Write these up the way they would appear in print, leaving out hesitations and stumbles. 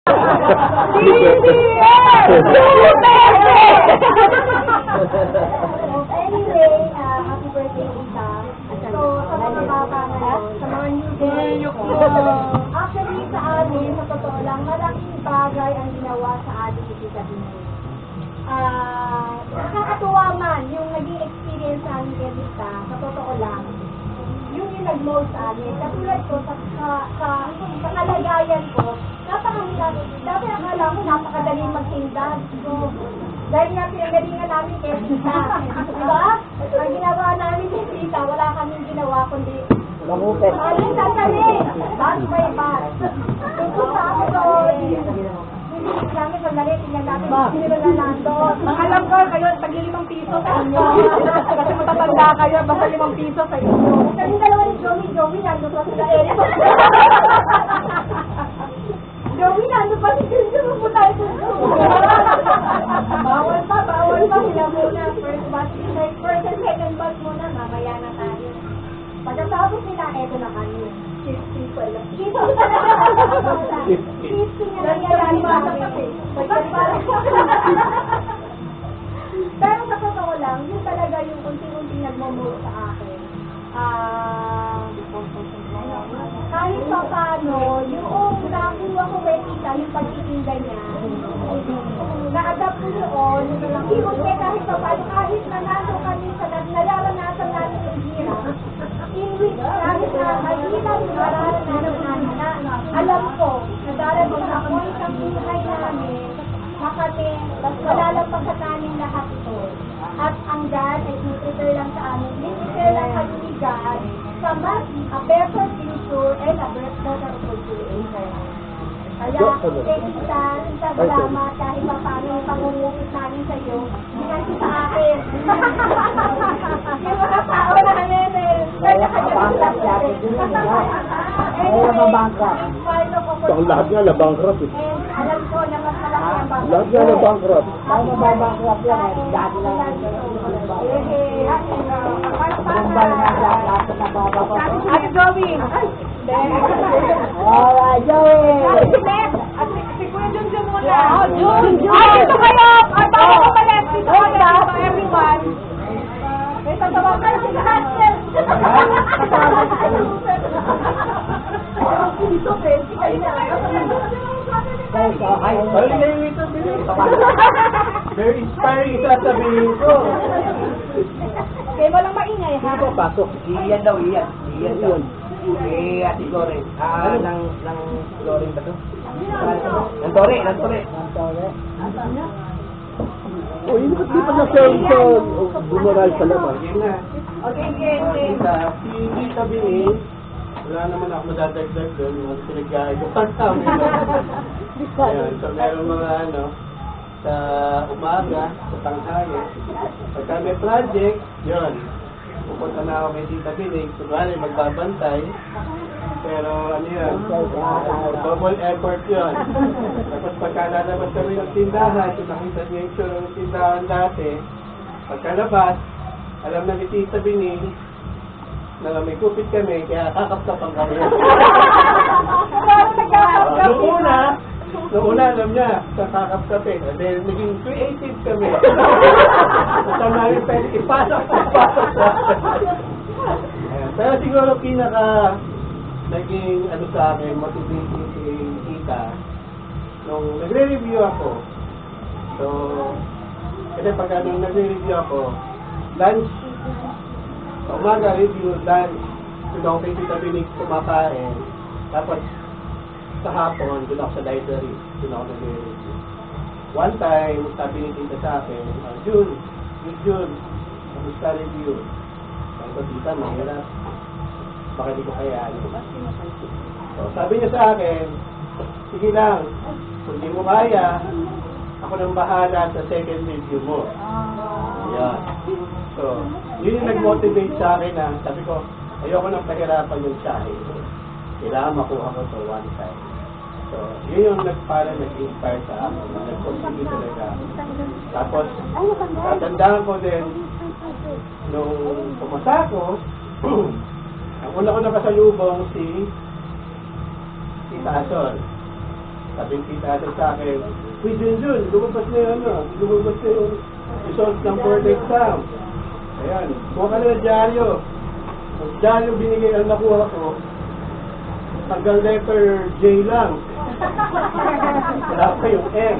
Anyway, happy birthday, Tita. So, sa mga bata ngayon, sa mga new actually, sa amin, sa totoo lang, malaking bagay ang ginawa sa atin ni Tita Binay. Nakakatuwa man yung naging experience namin kay Tita, sa totoo lang, yung nag-mold sa amin. Katulad ko, sa kalagayan ko, napakahirap. Dati akala ko napakadaling magtinda. So, dahil nga pinagalingan namin kay Tita. Diba? Ang ginawa namin kay Tita, wala kaming ginawa kundi Langupit. aling sandali. Batch by batch. Kung sa ako doon, namin sandali, tingnan namin sino na nandun. Alam ko, kayo, tagi 5 piso sa inyo. Kasi matatanda kayo, basta 5 piso sa inyo. Kasi dalawa ni Joey, nandun pa sila Eric. Joey, nandun pa si Joey, mo tayo bawal pa sila muna. First and second batch muna, mamaya na tayo. Pagkatapos nila, eto na kami. 50 pala. 50 nga nangyayari ba kami? Pero sa totoo lang, yun talaga yung unti-unti nagmamove sa akin. Kahit pa paano, yung nakuha ko kay Tita, yung pagtitinda niya, na-adapt ko yun, even kahit pa paano, kahit na naso kami sa nararanasan namin yung hirap, in which kahit na mahirap yung nararanasan namin na alam ko, na darating sa point ng buhay namin, makati, wala lang pagkataning lahat ito. At ang God ay prepare lang sa amin, prepare lang kami ni God sa mas a better future and a better opportunity. Kaya, Tita, salamat kahit pa paano yung pangungupit namin sa iyo, hindi kasi sa akin. Yung mga tao namin, kanya-kanya Ang lahat nga na-bankrupt eh. And alam ko na mas malaki ang bago. Lahat nga na-bankrupt. Ay, mababankrupt yan eh. Dati lang. Ate Joey! Alright, Joey! At si Kuya Junjun muna. Ay, dito kayo! At bago ko pala, dito kayo, everyone. May tatawag kayo si Hansel. Very inspiring sasabihin ko. Kaya walang maingay, ha? Sino ba pasok? Iyan daw. Ate Glory. Ng Loring ba to? Ng Tore. Oh, yun ba't di pa na-sell bumoral sa laman? Yun na. Okay. Si Tita Bini, wala naman ako madadagdag doon, yung pinag-gaya ko namin. Ayan, so meron mga sa umaga, sa tanghali. Pagka may project, yun. Pupunta na ako kay Tita Bini, subali magbabantay. Pero ano yun, double effort yun. Tapos pagka lalabas kami ng tindahan, kung nakita niyo yung show ng tindahan dati, pagkalabas, alam na ni Tita Bini, na may kupit kami, kaya kakaptapan kami. Noong una, alam niya, sa kakaptapin. Dahil naging creative kami. Basta namin pwede ipasok. Pero siguro naging sa akin, motivating si Tita, nung nagre-review ako. So, kasi pag nagre-review ako, lunch, sa umaga review, lunch, doon ako kay Tita Binig kumakain. Tapos, sa hapon, doon ako sa library, doon ako nagre-review. One time, sabi ni Tita sa akin, June, kamusta review? Sabi ko, Tita, mahirap. Baka di ko kaya. So, sabi niya sa akin, sige lang, kung di mo kaya, ako nang bahala sa second review mo. Yan. So, yun yung nag-motivate sa akin na, sabi ko, ayoko nang pahirapan yung sahi. Kailangan makuha ko to one time. So, yun yung nag-inspire sa akin. Nag-contribute talaga. Tapos, tatandaan ko din, nung pumasa ko, ang una ko nakasalubong si Tita Asol. Sabi ni Tita Ate sa akin, uy, Junjun, lumabas na yung lumabas na yung results ng board exam. Ayan, kuha ka na ng dyaryo. Ang dyaryo binigay ang nakuha ko, hanggang letter J lang. Wala pa yung M.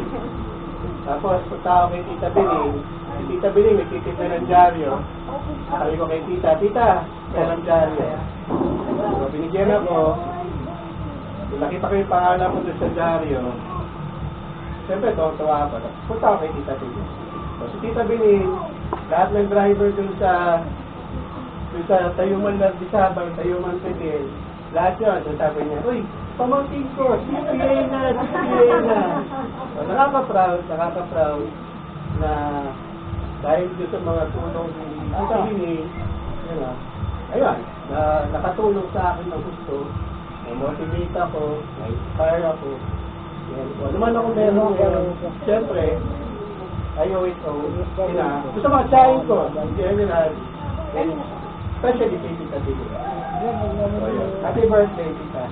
Tapos, punta ako kay Tita Bining. Si Tita Bining, may titip na ng dyaryo. Sabi ko kay Tita, meron dyaryo. So, binigyan ako. Nakita ko yung pangalan ko doon sa dyaryo. Siyempre, tuwa ako. Punta ako kay Tita Bining. So, si Tita Bining, lahat ng driver doon sa Tayuman Labdisabang, Tayuman Pedel, lahat yun. So, sabi niya, uy, pamangkin ko, CPA na. So, nakaka-proud na dahil doon sa mga tulong ni Tita Bining, ayun, na nakatulong sa akin ng gusto, na-motivate ako, na-inspire ako. Yan. Kung ano man ako meron ngayon, siyempre, I owe it all. Gusto mga tsahin ko, in general, and especially kay Tita Bining. So, yun. Happy birthday, Tita.